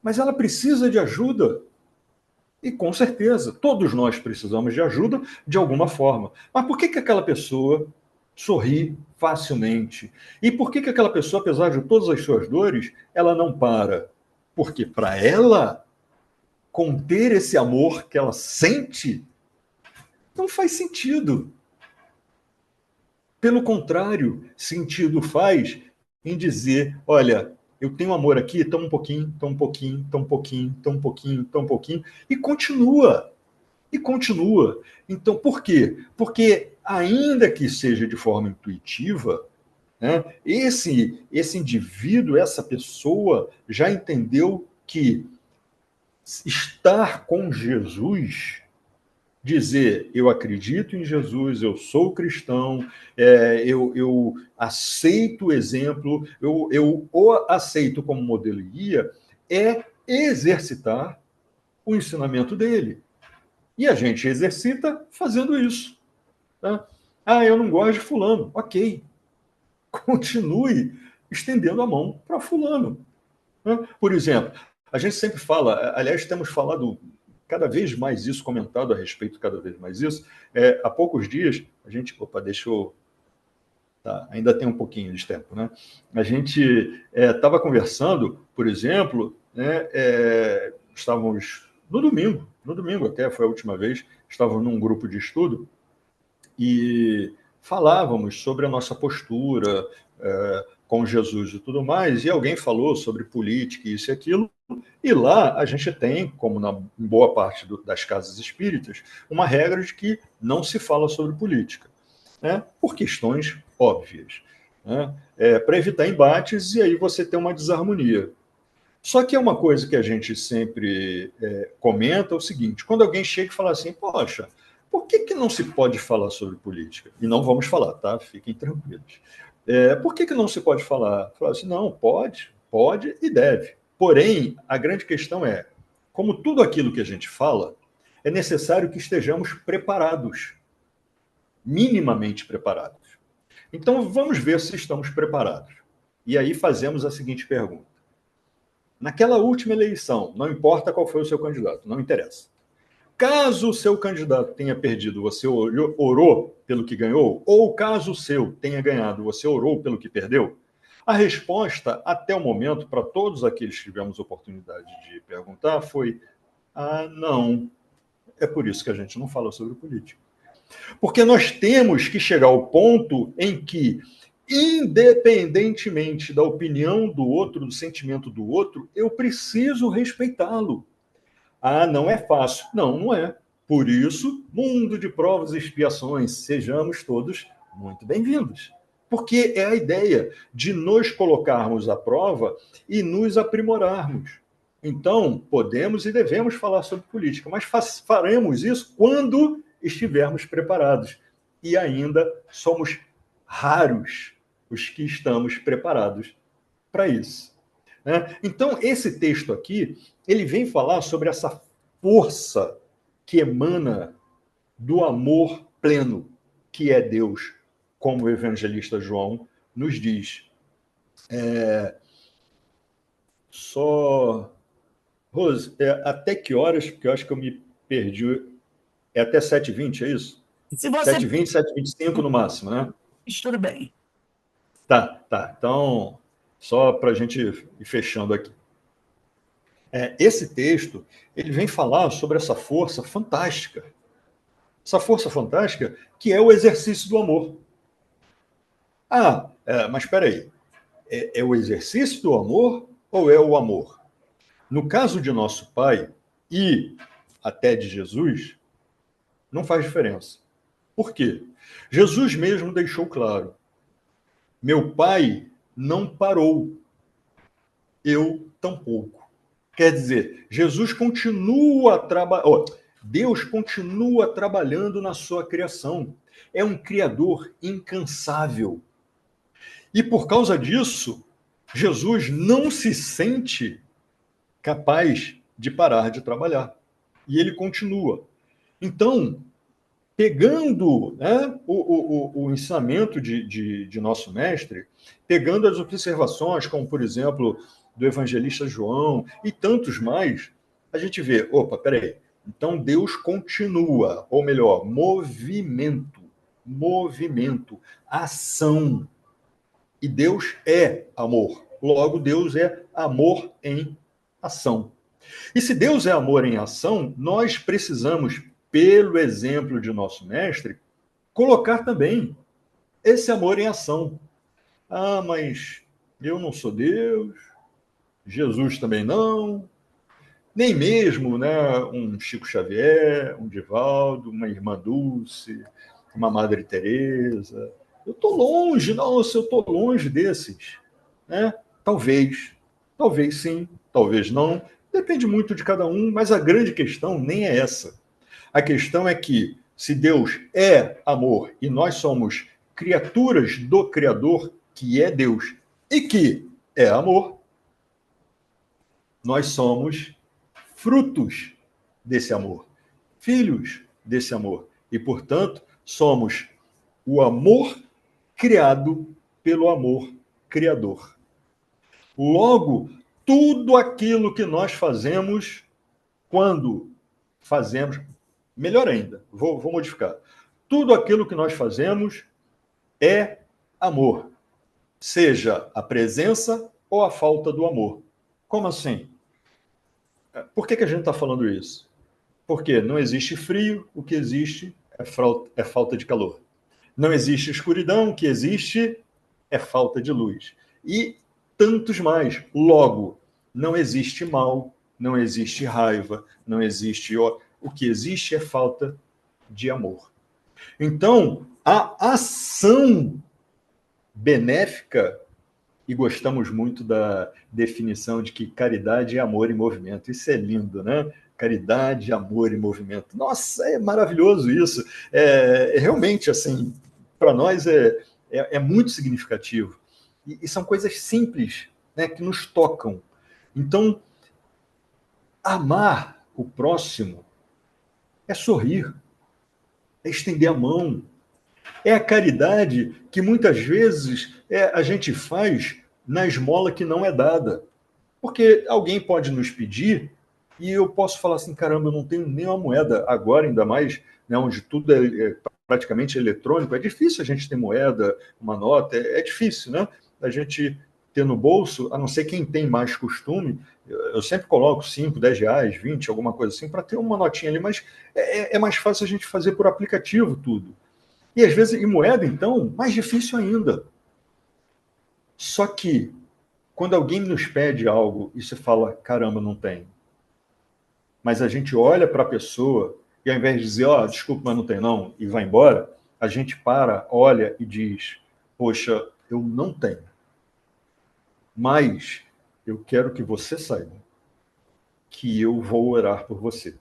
Mas ela precisa de ajuda. E com certeza, todos nós precisamos de ajuda de alguma forma. Mas por que aquela pessoa sorri facilmente? E por que aquela pessoa, apesar de todas as suas dores, ela não para? Porque para ela conter esse amor que ela sente não faz sentido. Pelo contrário, sentido faz em dizer, olha, eu tenho amor aqui, tão um pouquinho, tão um pouquinho, tão um pouquinho, tão um pouquinho, tão um pouquinho, e continua. E continua. Então, por quê? Porque, ainda que seja de forma intuitiva, né, esse indivíduo, essa pessoa, já entendeu que estar com Jesus, dizer eu acredito em Jesus, eu sou cristão, eu aceito o exemplo, eu o aceito como modelo e guia, é exercitar o ensinamento dele. E a gente exercita fazendo isso. Tá? Ah, eu não gosto de fulano. Ok. Continue estendendo a mão para fulano. Né? Por exemplo, a gente sempre fala, aliás, temos falado cada vez mais isso, comentado a respeito cada vez mais isso. Há poucos dias, a gente... Opa, deixa eu... Tá, ainda tem um pouquinho de tempo, né? A gente estava conversando, por exemplo, né, estávamos no domingo até foi a última vez, estávamos num grupo de estudo e falávamos sobre a nossa postura com Jesus e tudo mais, e alguém falou sobre política, isso e aquilo, e lá a gente tem, como na boa parte das casas espíritas, uma regra de que não se fala sobre política, né, por questões óbvias, né, para evitar embates e aí você tem uma desarmonia. Só que é uma coisa que a gente sempre comenta, é o seguinte, quando alguém chega e fala assim, poxa, por que não se pode falar sobre política? E não vamos falar, tá? Fiquem tranquilos. Por que não se pode falar? Falar assim, não, pode e deve. Porém, a grande questão é, como tudo aquilo que a gente fala, é necessário que estejamos preparados, minimamente preparados. Então, vamos ver se estamos preparados. E aí fazemos a seguinte pergunta. Naquela última eleição, não importa qual foi o seu candidato, não interessa. Caso o seu candidato tenha perdido, você orou pelo que ganhou? Ou caso o seu tenha ganhado, você orou pelo que perdeu? A resposta, até o momento, para todos aqueles que tivemos oportunidade de perguntar, foi: não. É por isso que a gente não fala sobre política. Porque nós temos que chegar ao ponto em que, independentemente da opinião do outro, do sentimento do outro, eu preciso respeitá-lo. Não é fácil. Não, não é. Por isso, mundo de provas e expiações, sejamos todos muito bem-vindos. Porque é a ideia de nos colocarmos à prova e nos aprimorarmos. Então, podemos e devemos falar sobre política, mas faremos isso quando estivermos preparados. E ainda somos raros os que estamos preparados para isso. Né? Então, esse texto aqui, ele vem falar sobre essa força que emana do amor pleno, que é Deus, como o evangelista João nos diz. Só... Rose, até que horas? Porque eu acho que eu me perdi. É até 7h20, é isso? Se você 7h20, 7h25 no máximo, né? tudo bem. Tá. Então, só para a gente ir fechando aqui. Esse texto, ele vem falar sobre essa força fantástica. Essa força fantástica que é o exercício do amor. Mas espera aí. É o exercício do amor ou é o amor? No caso de nosso Pai e até de Jesus, não faz diferença. Por quê? Jesus mesmo deixou claro: meu Pai não parou, eu tampouco. Quer dizer, Jesus continua trabalhando, Deus continua trabalhando na sua criação. É um criador incansável. E por causa disso, Jesus não se sente capaz de parar de trabalhar. E ele continua. Então, pegando, né, o ensinamento de nosso mestre, pegando as observações, como, por exemplo, do evangelista João e tantos mais, a gente vê, peraí, então Deus continua, ou melhor, movimento, ação. E Deus é amor. Logo, Deus é amor em ação. E se Deus é amor em ação, nós precisamos, pelo exemplo de nosso mestre, colocar também esse amor em ação. Mas eu não sou Deus, Jesus também não, nem mesmo, né, um Chico Xavier, um Divaldo, uma Irmã Dulce, uma Madre Teresa. Eu estou longe, nossa, eu estou longe desses. Né? Talvez sim, talvez não. Depende muito de cada um, mas a grande questão nem é essa. A questão é que, se Deus é amor e nós somos criaturas do Criador, que é Deus, e que é amor, nós somos frutos desse amor, filhos desse amor. E, portanto, somos o amor criado pelo amor criador. Logo, tudo aquilo que nós fazemos, quando fazemos, melhor ainda, vou modificar. Tudo aquilo que nós fazemos é amor, seja a presença ou a falta do amor. Como assim? Por que a gente está falando isso? Porque não existe frio, o que existe é falta de calor. Não existe escuridão, o que existe é falta de luz. E tantos mais. Logo, não existe mal, não existe raiva, não existe ódio. O que existe é falta de amor. Então, a ação benéfica, e gostamos muito da definição de que caridade é amor em movimento. Isso é lindo, né? Caridade, amor e movimento. Nossa, é maravilhoso isso. Realmente, assim, para nós é muito significativo. E são coisas simples, né, que nos tocam. Então, amar o próximo é sorrir, é estender a mão, é a caridade que muitas vezes a gente faz na esmola que não é dada. Porque alguém pode nos pedir e eu posso falar assim, caramba, eu não tenho nem uma moeda agora, ainda mais, né, onde tudo é praticamente eletrônico. É difícil a gente ter moeda, uma nota, é difícil, né? A gente ter no bolso, a não ser quem tem mais costume, eu sempre coloco 5, 10 reais, 20, alguma coisa assim, para ter uma notinha ali, mas é mais fácil a gente fazer por aplicativo tudo. E às vezes, em moeda, então, mais difícil ainda. Só que, quando alguém nos pede algo e você fala, caramba, não tem. Mas a gente olha para a pessoa e ao invés de dizer, desculpa, mas não tem não, e vai embora, a gente para, olha e diz, poxa, eu não tenho. Mas eu quero que você saiba que eu vou orar por você.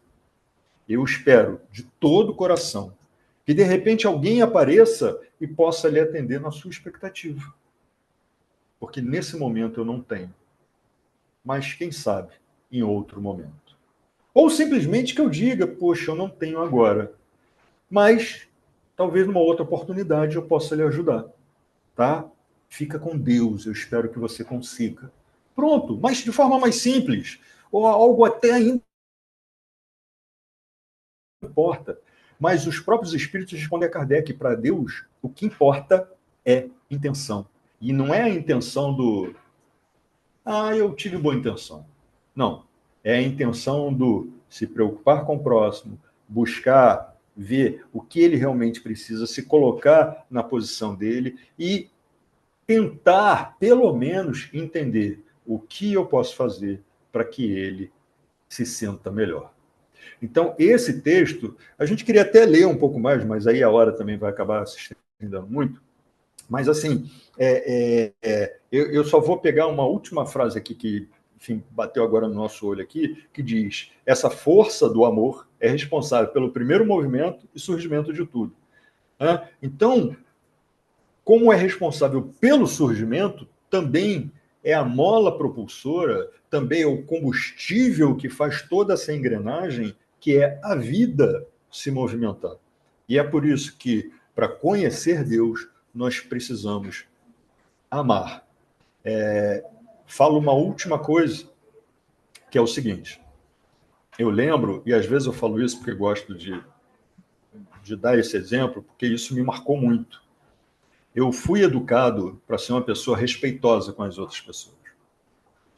Eu espero de todo o coração que de repente alguém apareça e possa lhe atender na sua expectativa. porque nesse momento eu não tenho. Mas quem sabe em outro momento. Ou simplesmente que eu diga, poxa, eu não tenho agora. Mas talvez numa outra oportunidade eu possa lhe ajudar, tá? Fica com Deus, eu espero que você consiga. Pronto, mas de forma mais simples, ou algo até ainda importa. Mas os próprios espíritos respondem a Kardec, para Deus, o que importa é intenção. E não é a intenção do eu tive boa intenção. Não. É a intenção do se preocupar com o próximo, buscar ver o que ele realmente precisa, se colocar na posição dele e tentar, pelo menos, entender o que eu posso fazer para que ele se sinta melhor. Então, esse texto, a gente queria até ler um pouco mais, mas aí a hora também vai acabar se estendendo muito. Mas, assim, eu só vou pegar uma última frase aqui que, enfim, bateu agora no nosso olho aqui, que diz: essa força do amor é responsável pelo primeiro movimento e surgimento de tudo. Então, como é responsável pelo surgimento, também é a mola propulsora, também é o combustível que faz toda essa engrenagem, que é a vida se movimentar. E é por isso que, para conhecer Deus, nós precisamos amar. Falo uma última coisa, que é o seguinte. Eu lembro, e às vezes eu falo isso porque gosto de dar esse exemplo, porque isso me marcou muito. Eu fui educado para ser uma pessoa respeitosa com as outras pessoas.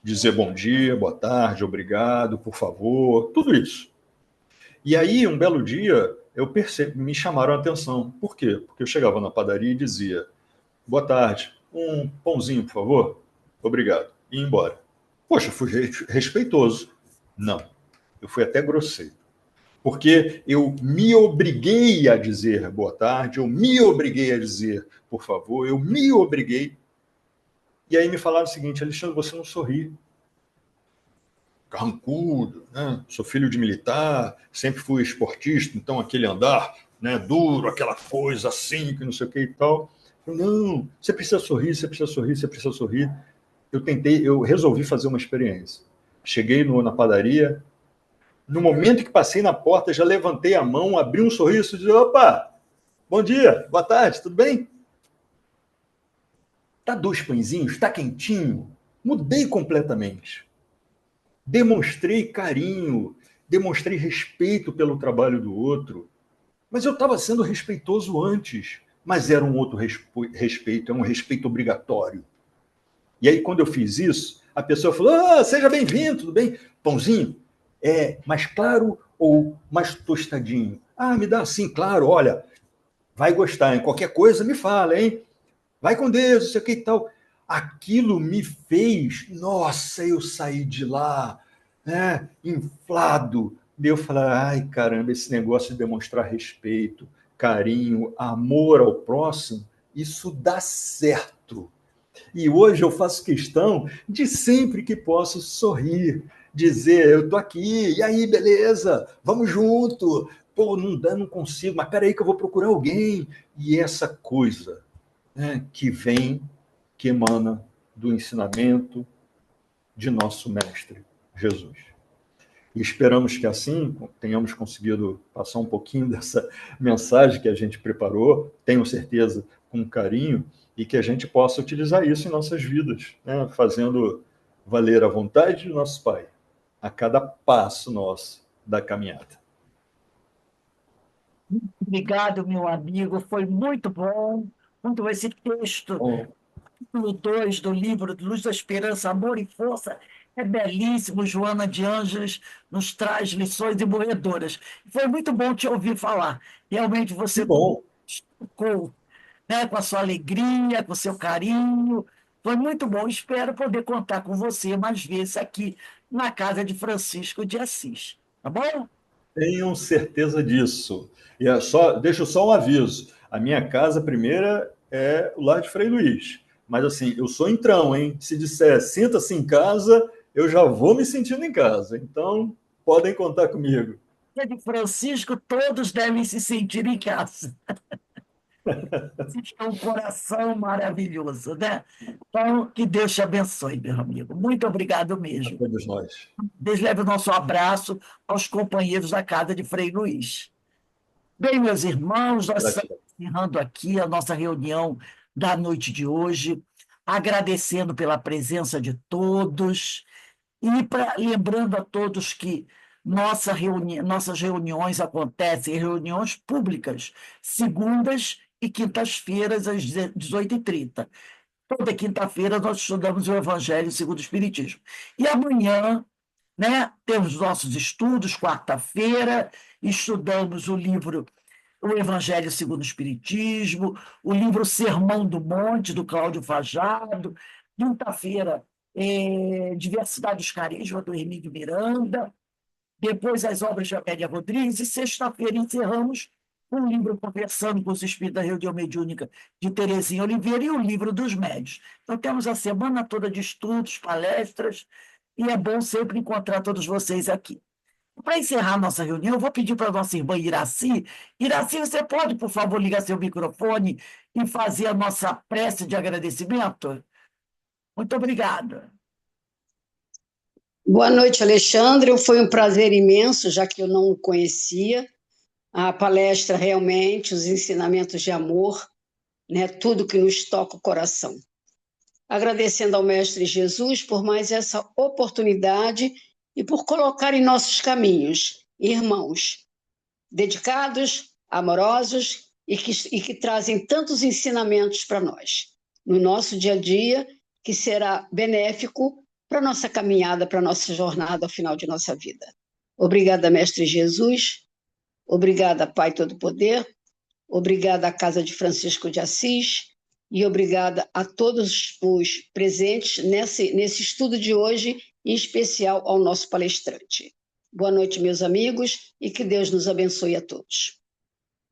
Dizer bom dia, boa tarde, obrigado, por favor, tudo isso. E aí, um belo dia, me chamaram a atenção. Por quê? Porque eu chegava na padaria e dizia: boa tarde, um pãozinho, por favor? Obrigado. E ia embora. Poxa, eu fui respeitoso. Não, eu fui até grosseiro. Porque eu me obriguei a dizer boa tarde, eu me obriguei a dizer por favor, eu me obriguei. E aí me falaram o seguinte: Alexandre, você não sorri. Carrancudo, né? Sou filho de militar, sempre fui esportista, então aquele andar, né, duro, aquela coisa assim, que não sei o que e tal. Eu, não, você precisa sorrir, você precisa sorrir, você precisa sorrir. Eu resolvi fazer uma experiência. Cheguei na padaria, no momento que passei na porta, já levantei a mão, abri um sorriso e disse: opa, bom dia, boa tarde, tudo bem? Tá dois pãezinhos? Tá quentinho? Mudei completamente. Demonstrei carinho, demonstrei respeito pelo trabalho do outro. Mas eu estava sendo respeitoso antes. Mas era um outro respeito, é um respeito obrigatório. E aí, quando eu fiz isso, a pessoa falou: seja bem-vindo, tudo bem? Pãozinho, é mais claro ou mais tostadinho? Me dá assim, claro, olha, vai gostar, hein? Qualquer coisa me fala, hein? Vai com Deus, isso aqui e tal. Aquilo me fez, nossa, eu saí de lá, né, inflado. Eu falei: ai, caramba, esse negócio de demonstrar respeito, carinho, amor ao próximo, isso dá certo. E hoje eu faço questão de sempre que posso sorrir, dizer: eu tô aqui, e aí, beleza? Vamos junto. Pô, não dá, não consigo, mas peraí que eu vou procurar alguém. E essa coisa, né, que vem, que emana do ensinamento de nosso mestre Jesus. E esperamos que assim tenhamos conseguido passar um pouquinho dessa mensagem que a gente preparou, tenho certeza, com carinho, e que a gente possa utilizar isso em nossas vidas, né? Fazendo valer a vontade de nosso Pai a cada passo nosso da caminhada. Obrigado, meu amigo, foi muito bom. Muito bom. Esse texto, Bom, capítulo 2 do livro Luz da Esperança, Amor e Força, é belíssimo. Joana de Ângeles nos traz lições imorredoras. Foi muito bom te ouvir falar. Realmente que você bom. tocou, né, com a sua alegria, com o seu carinho. Foi muito bom. Espero poder contar com você mais vezes aqui na casa de Francisco de Assis. Tá bom? Tenham certeza disso. E deixo só um aviso. A minha casa primeira é o Lar de Frei Luís. Mas assim, eu sou entrão, hein? Se disser sinta-se em casa, eu já vou me sentindo em casa. Então, podem contar comigo. De Francisco, todos devem se sentir em casa. Vocês têm um coração maravilhoso, né? Então, que Deus te abençoe, meu amigo. Muito obrigado A mesmo. todos nós. Deus leve o nosso abraço aos companheiros da casa de Frei Luiz. Bem, meus irmãos, nós estamos Gratidão. encerrando aqui a nossa reunião da noite de hoje, agradecendo pela presença de todos e lembrando a todos que nossas reuniões acontecem, reuniões públicas, segundas e quintas-feiras, às 18h30. Toda quinta-feira nós estudamos o Evangelho segundo o Espiritismo. E amanhã, né, temos nossos estudos, quarta-feira, estudamos o livro O Evangelho segundo o Espiritismo, o livro Sermão do Monte, do Cláudio Fajardo, quinta-feira, Diversidade dos Carismas, do Hermínio Miranda, depois as obras de Amélia Rodrigues, e sexta-feira encerramos com o livro Conversando com os Espíritos da Reunião Mediúnica, de Terezinha Oliveira, e o livro dos Médios. Então, temos a semana toda de estudos, palestras, e é bom sempre encontrar todos vocês aqui. Para encerrar nossa reunião, eu vou pedir para a nossa irmã Iraci. Iraci, você pode, por favor, ligar seu microfone e fazer a nossa prece de agradecimento? Muito obrigada. Boa noite, Alexandre. Foi um prazer imenso, já que eu não o conhecia. A palestra, realmente, os ensinamentos de amor, né, tudo que nos toca o coração. Agradecendo ao Mestre Jesus por mais essa oportunidade e por colocar em nossos caminhos irmãos dedicados, amorosos e que trazem tantos ensinamentos para nós, no nosso dia a dia, que será benéfico para a nossa caminhada, para a nossa jornada ao final de nossa vida. Obrigada, Mestre Jesus. Obrigada, Pai Todo-Poder. Obrigada à Casa de Francisco de Assis. E obrigada a todos os presentes nesse estudo de hoje, em especial ao nosso palestrante. Boa noite, meus amigos, e que Deus nos abençoe a todos.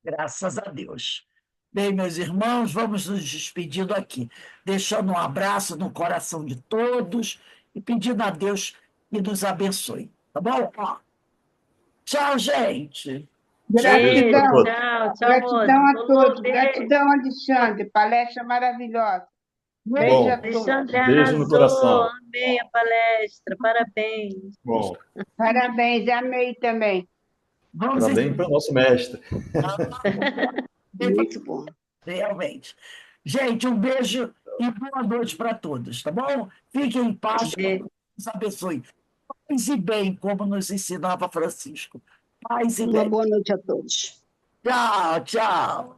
Graças a Deus. Bem, meus irmãos, vamos nos despedindo aqui, deixando um abraço no coração de todos e pedindo a Deus que nos abençoe. Tá bom? Ó, tchau, gente. Beijo para Gratidão, todos. Tchau, tchau, gratidão moço. a todos. Beijo. Gratidão, Alexandre. Palestra maravilhosa. Beijo Bom, a todos. Alexandre beijo no arrasou. coração. Amei a palestra. Parabéns. Bom, Parabéns, amei também. Vamos parabéns para o nosso mestre. Muito bom. Realmente. Gente, um beijo e boa noite para todos, tá bom? Fiquem em paz, que Beijo. Deus abençoe. Paz e bem, como nos ensinava Francisco. Paz e Uma bem. boa noite a todos. Tchau, tchau.